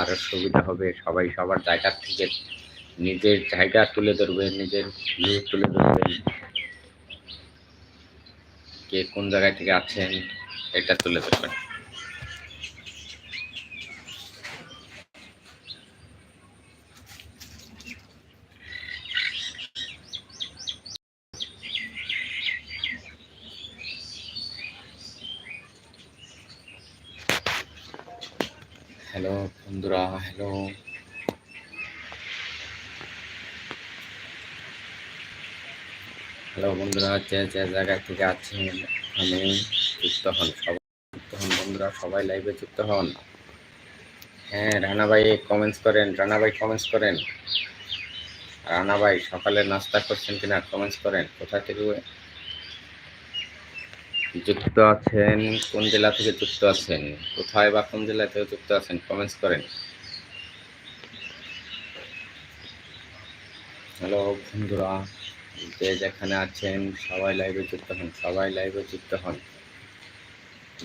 আরও সুবিধা হবে। সবাই সবার জায়গা থেকে নিজের জায়গা তুলে ধরবেন, নিজের ভিউ তুলে ধরবেন, কে কোন জায়গা থেকে আছেন এটা তুলে ধরবেন। হ্যালো বন্ধুরা, হ্যালো হ্যালো বন্ধুরা, যে যে জায়গা থেকে আছেন আমি যুক্ত হন, সবাই যুক্ত হন বন্ধুরা, সবাই লাইভে যুক্ত হন। হ্যাঁ রানা ভাই কমেন্টস করেন, রানা ভাই কমেন্টস করেন। রানা ভাই সকালে নাস্তা করছেন কিনা কমেন্টস করেন। কোথা থেকে যুক্ত আছেন, কোন জেলা থেকে যুক্ত আছেন, কোথায় বা কোন জেলা থেকে যুক্ত আছেন কমেন্টস করেন। হ্যালো বন্ধুরা, যে যেখানে আছেন সবাই লাইভে যুক্ত হন, সবাই লাইভে যুক্ত হন।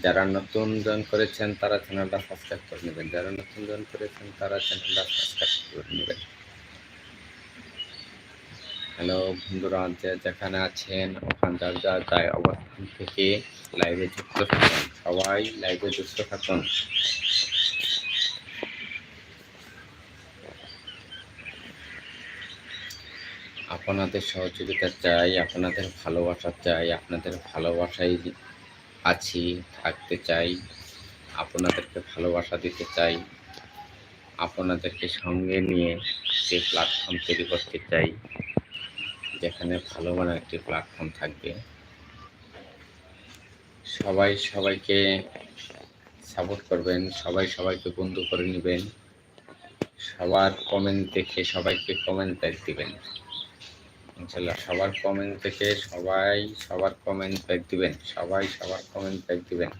যারা নতুন জয়েন করেছেন তারা চ্যানেলটা সাবস্ক্রাইব করে নেবেন, যারা নতুন জয়েন করেছেন তারা চ্যানেলটা সাবস্ক্রাইব করে নেবেন। হ্যালো বন্ধুরা, যে যেখানে আছেন ওখান যার যার যায় অবস্থান থেকে লাইভে যুক্ত থাকুন, সবাই লাইভে যুক্ত থাকুন। আপনাদের সহযোগিতা চাই, আপনাদের ভালোবাসা চাই, আপনাদের ভালোবাসায় আছি, থাকতে চাই, আপনাদেরকে ভালোবাসা দিতে চাই, আপনাদেরকে সঙ্গে নিয়ে যে প্ল্যাটফর্ম তৈরি করতে চাই, যেখানে ভালো মানের একটি প্ল্যাটফর্ম থাকবে। সবাই সবাইকে সাপোর্ট করবেন, সবাই সবাইকে বন্ধু করে নেবেন, সবার কমেন্ট দেখে সবাইকে কমেন্ট ব্যাক দিবেন। ইনশাল্লাহ সবার কমেন্ট দেখে সবাই সবার কমেন্ট ব্যাক দিবেন, সবাই সবার কমেন্ট ব্যাক দিবেন।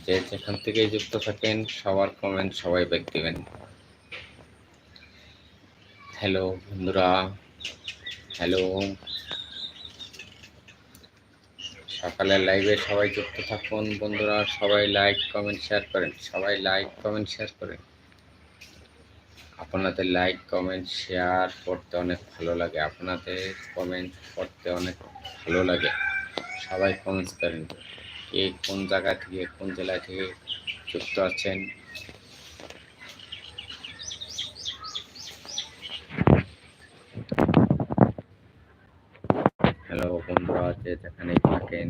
যে যেখান থেকে যুক্ত থাকেন সবার কমেন্ট সবাই ব্যাক দিবেন। হ্যালো বন্ধুরা, হ্যালো, সকালের লাইভে সবাই যুক্ত থাকুন বন্ধুরা, সবাই লাইক কমেন্ট শেয়ার করেন, সবাই লাইক কমেন্ট শেয়ার করেন। আপনাদের লাইক কমেন্ট শেয়ার করতে অনেক ভালো লাগে, আপনাদের কমেন্ট করতে অনেক ভালো লাগে। সবাই কমেন্টস করেন, কে কোন জায়গা থেকে কোন জেলা থেকে যুক্ত আছেন। হ্যালো বন্ধুরা, যে যেখানেই থাকেন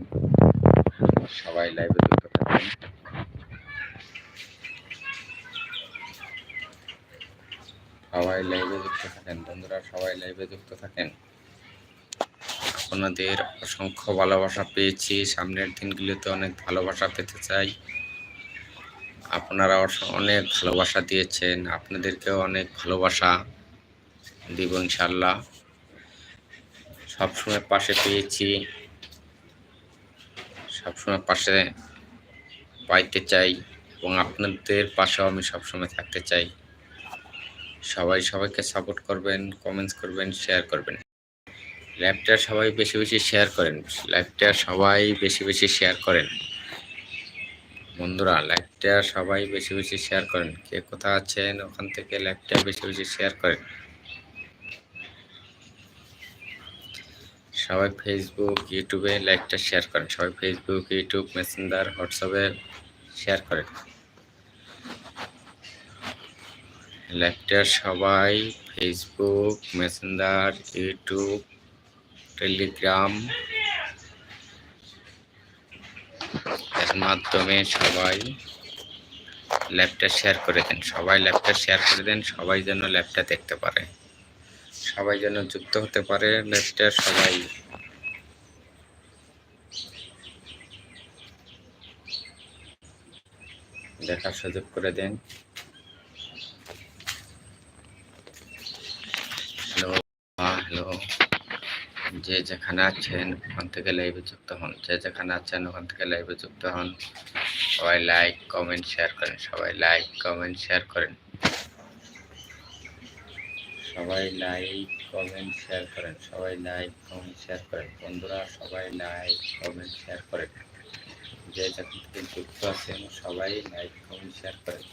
সবাই লাইভে যুক্ত থাকেন। সবাই লাইভে যুক্ত থাকেন বন্ধুরা, সবাই লাইভে যুক্ত থাকেন। আপনাদের অসংখ্য ভালোবাসা পেয়েছি, সামনের দিনগুলোতে অনেক ভালোবাসা পেতে চাই। আপনারা অনেক ভালোবাসা দিয়েছেন, আপনাদেরকেও অনেক ভালোবাসা দিব ইনশাল্লাহ। সবসময় পাশে পেয়েছি, সবসময় পাশে পাইতে চাই এবং আপনাদের পাশেও আমি সবসময় থাকতে চাই। সবাই সবাইকে সাপোর্ট করবেন, কমেন্টস করবেন, শেয়ার করবেন। লাইভটা সবাই বেশি বেশি শেয়ার করেন, লাইভটা সবাই বেশি বেশি শেয়ার করেন বন্ধুরা, লাইভটা সবাই বেশি বেশি শেয়ার করেন। কে কোথায় আছেন ওখান থেকে লাইভটা বেশি বেশি শেয়ার করেন। সবাই ফেসবুক ইউটিউবে লাইভটা শেয়ার করেন, সবাই ফেসবুক ইউটিউব মেসেঞ্জার হোয়াটসঅ্যাপে শেয়ার করেন লাইভটা। সবাই ফেসবুক মেসেঞ্জার ইউটিউব টেলিগ্রাম এর মাধ্যমে সবাই ল্যাবটা শেয়ার করে দেন, সবাই ল্যাবটা শেয়ার করে দেন, সবাই যেন ল্যাবটা দেখতে পারে, সবাই যেন যুক্ত হতে পারে ল্যাবটা, সবাই দেখার সুযোগ করে দেন। হ্যালো হ্যালো, যে যেখানে আছেন ওখান থেকে লাইভে যুক্ত হন, যে যেখানে আছেন ওখান থেকে লাইভে যুক্ত হন। সবাই লাইক কমেন্ট শেয়ার করেন, সবাই লাইক কমেন্ট শেয়ার করেন, সবাই লাইক কমেন্ট শেয়ার করেন, সবাই লাইক কমেন্ট শেয়ার করেন বন্ধুরা, সবাই লাইক কমেন্ট শেয়ার করেন। যে যেখান থেকে যুক্ত আছেন সবাই লাইক কমেন্ট শেয়ার করেন।